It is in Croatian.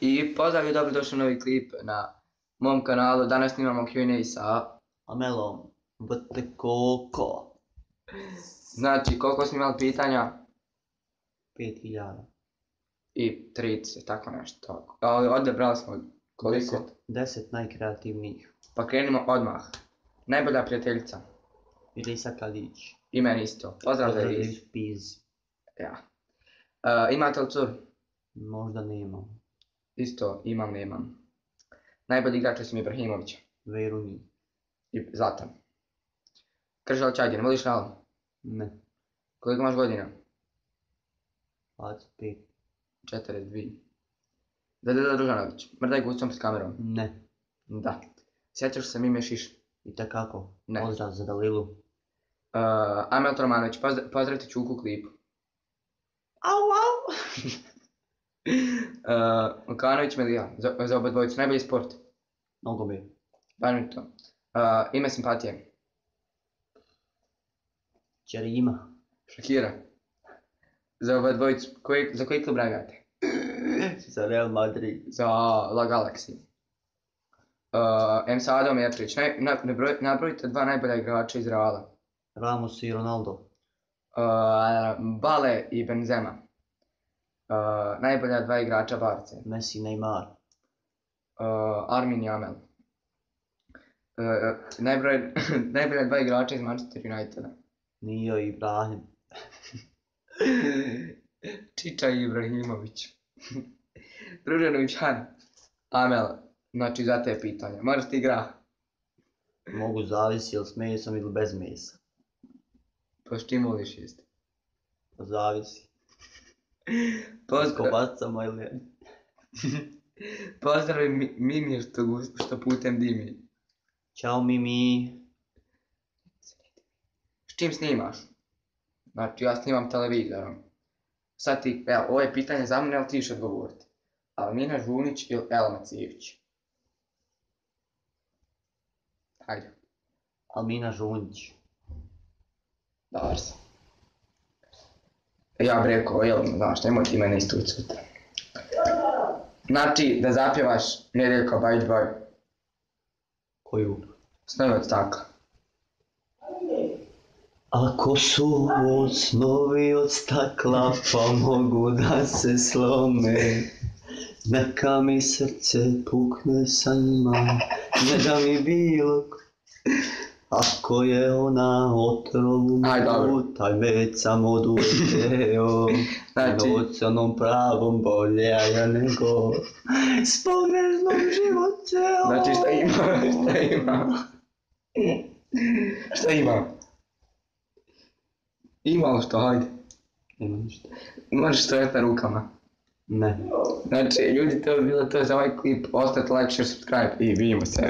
I pozdrav i dobrodošli u novi klip na mom kanalu. Danas snimamo Q&A sa Amelom, vrte koliko? Znači, koliko smo imali pitanja? 5000. I 30, tako nešto. Ali odebrali smo koliko? 10 najkreativnijih. Pa krenimo odmah. Najbolja prijateljica. Irisa Kadić. I meni isto. Pozdrav za Iris. Piz. Ja. Imate li cur? Možda nemam. Isto, nemam. Najbolji igrač Osim Ibrahimovića. Veruni. I Zlatan. Kržal Čajdin, voliš Realu? Ne. Koliko imaš godina? 25. 42. Zadela Ružanović, mrdaj gustom s kamerom. Ne. Da. Sjećaš se Mime Šiš? I takako. Ne. Pozdrav za Dalilu. Amel Romanović, pozdravite Čuku u klipu. Au. Lukanović Melija, za oba dvojicu, najbolji sport. Nogomet. Badminton. Ime simpatije. Čerima. Shakira. Za oba dvojicu, za koji klub navijate? Za Real Madrid. Za La Galaxy. Sado Metrić, nabrojite dva najbolja igrača iz Reala. Ramos i Ronaldo. Bale i Benzema. Najbolja dva igrača Barce. Messi, Neymar. Armin i Amel. Najbolja dva igrača iz Manchester Uniteda. Nio i Ibrahim. Čiča i Ibrahimović. Ružanović Han. Amel, znači za te pitanja. Moraš ti igra. Mogu zavisi ili s mesom ili bez mesa. Pa s čim voliš jesti? Zavisi. Kobacama ili ne. Pozdrav Mimi što putem dimi. Ćao Mimi. S čim snimaš? Znači ja snimam televizorom. Sad ti, evo, ovo je pitanje za mene, ali ti ćeš odgovoriti. Almina Žunić ili Elma Civić? Hajde. Almina Žunić. Dobar sam. Ja bi rekao, znaš, nemoj ti mene istući sutra. Znači, da zapjevaš Nedeljko Bajić Boj. Koju? Snovi od stakla. Ako su snovi od stakla, pa mogu da se slome. Neka mi srce pukne sa njima, ne da mi bilo. Ako je ona otrovu mogu, taj već sam oduzeo. Noćanom pravom bolja ja nego s pogrešnom životeo. Znači šta ima? Šta ima? Ima li što, hajde. Nema ništa. Možeš stojati na rukama. Ne. Znači, ljudi, to je bilo to za ovaj klip. Ostavite like, share, subscribe i vidimo se.